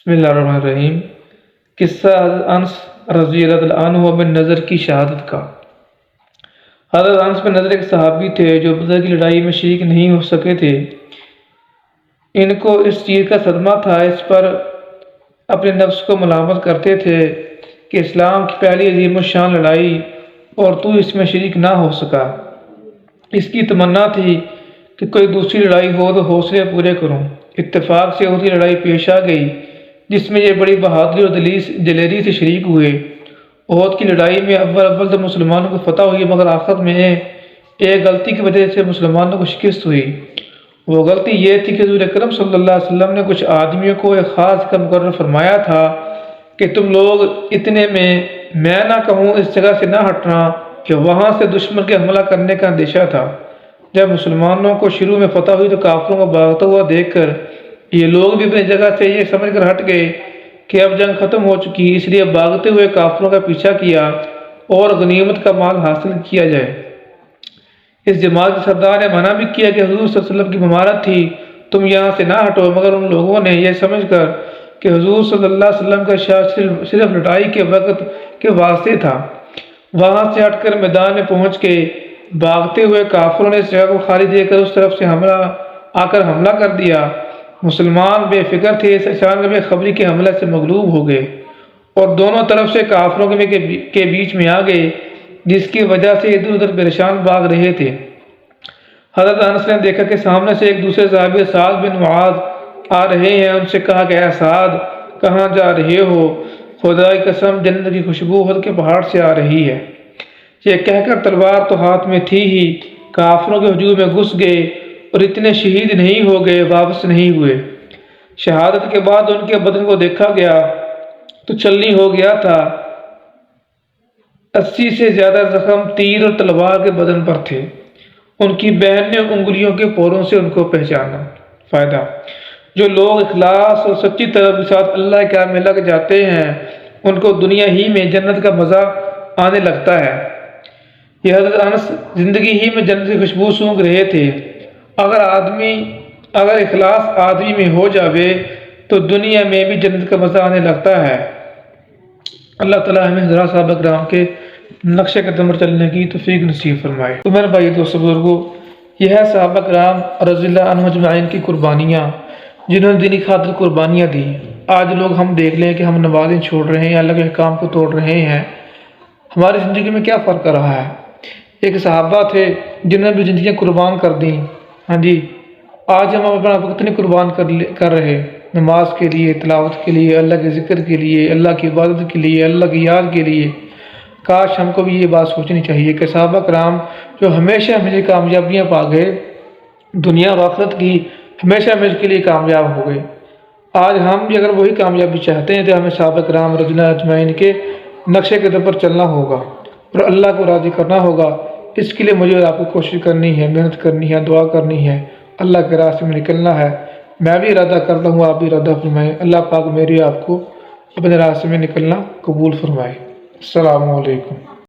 بسم اللہ الرحمن الرحیم۔ قصہ انس رضی اللہ عنہ بن نضر کی شہادت کا۔ حضرت انس بن نضر ایک صحابی تھے جو بدر کی لڑائی میں شریک نہیں ہو سکے تھے۔ ان کو اس چیز کا صدمہ تھا، اس پر اپنے نفس کو ملامت کرتے تھے کہ اسلام کی پہلی عظیم الشان لڑائی اور تو اس میں شریک نہ ہو سکا۔ اس کی تمنا تھی کہ کوئی دوسری لڑائی ہو تو حوصلے پورے کروں۔ اتفاق سے احد کی لڑائی پیش آ گئی جس میں یہ بڑی بہادری اور دلیری سے شریک ہوئے۔ احد کی لڑائی میں اول تو مسلمانوں کو فتح ہوئی، مگر آخر میں ایک غلطی کی وجہ سے مسلمانوں کو شکست ہوئی۔ وہ غلطی یہ تھی کہ حضور اکرم صلی اللہ علیہ وسلم نے کچھ آدمیوں کو ایک خاص کا مقرر فرمایا تھا کہ تم لوگ اتنے میں نہ کہوں اس جگہ سے نہ ہٹنا کہ وہاں سے دشمن کے حملہ کرنے کا اندیشہ تھا۔ جب مسلمانوں کو شروع میں فتح ہوئی تو کافروں کو بھاگتا ہوا دیکھ کر یہ لوگ بھی اپنی جگہ سے یہ سمجھ کر ہٹ گئے کہ اب جنگ ختم ہو چکی، اس لیے بھاگتے ہوئے کافروں کا پیچھا کیا اور غنیمت کا مال حاصل کیا جائے۔ اس جماعت کے سردار نے منع بھی کیا کہ حضور صلی اللہ علیہ وسلم کی ممانعت تھی، تم یہاں سے نہ ہٹو، مگر ان لوگوں نے یہ سمجھ کر کہ حضور صلی اللہ علیہ وسلم کا ارشاد صرف لڑائی کے وقت کے واسطے تھا، وہاں سے ہٹ کر میدان میں پہنچ کے بھاگتے ہوئے کافروں نے اس جگہ کو خالی دے کر اس طرف سے حملہ کر دیا۔ مسلمان بے فکر تھے، اس اچانک بے خبری کے حملے سے مغلوب ہو گئے اور دونوں طرف سے کافروں کے بیچ میں آ گئے، جس کی وجہ سے ادھر ادھر پریشان بھاگ رہے تھے۔ حضرت انس نے دیکھا کہ سامنے سے ایک دوسرے صحابی سعد بن معاذ آ رہے ہیں۔ ان سے کہا کہ اے سعد، کہاں جا رہے ہو؟ خدا کی قسم، جنت کی خوشبو احد کے پہاڑ سے آ رہی ہے۔ یہ کہہ کر تلوار تو ہاتھ میں تھی ہی، کافروں کے ہجوم میں گھس گئے اور اتنے شہید نہیں ہو گئے، واپس نہیں ہوئے۔ شہادت کے بعد ان کے بدن کو دیکھا گیا تو چلنی ہو گیا تھا۔ 80 سے زیادہ زخم تیر اور تلوار کے بدن پر تھے۔ ان کی بہن نے انگلیوں کے پوروں سے ان کو پہچانا۔ فائدہ: جو لوگ اخلاص اور سچی طلب کے ساتھ اللہ کے کام میں لگ جاتے ہیں ان کو دنیا ہی میں جنت کا مزہ آنے لگتا ہے۔ یہ حضرت انس زندگی ہی میں جنت کی خوشبو سونگھ رہے تھے۔ اگر اخلاص آدمی میں ہو جاوے تو دنیا میں بھی جنت کا مزہ آنے لگتا ہے۔ اللہ تعالیٰ ہمیں حضرات صحابہ کرام کے نقشے قدم پر چلنے کی توفیق نصیب فرمائے۔ تو میرے بھائی دوستو بزرگوں، یہ ہے صحابہ کرام رضی اللہ عنہم اجمعین کی قربانیاں، جنہوں نے دینی خاطر قربانیاں دی۔ آج لوگ ہم دیکھ لیں کہ ہم نمازیں چھوڑ رہے ہیں، اللہ کے احکام کو توڑ رہے ہیں، ہماری زندگی میں کیا فرق آ رہا ہے؟ ایک صحابہ تھے جنہوں نے بھی زندگیاں قربان کر دیں۔ ہاں جی، آج ہم اپنا وقت نہیں قربان کر رہے نماز کے لیے، تلاوت کے لیے، اللہ کے ذکر کے لیے، اللہ کی عبادت کے لیے، اللہ کی یاد کے لیے۔ کاش ہم کو بھی یہ بات سوچنی چاہیے کہ صحابہ کرام جو ہمیشہ ہمیں کامیابیاں پا گئے، دنیا و آخرت کی ہمیشہ ہمیں کے لیے کامیاب ہو گئے، آج ہم بھی اگر وہی کامیابی چاہتے ہیں تو ہمیں صحابہ کرام رضی اللہ اجمعین کے نقشے قدم پر چلنا ہوگا اور اللہ کو راضی کرنا ہوگا۔ اس کے لیے مجھے آپ کو کوشش کرنی ہے، محنت کرنی ہے، دعا کرنی ہے، اللہ کے راستے میں نکلنا ہے۔ میں بھی ارادہ کرتا ہوں، آپ بھی ارادہ فرمائیں، اللہ پاک میری آپ کو اپنے راستے میں نکلنا قبول فرمائے۔ السلام علیکم۔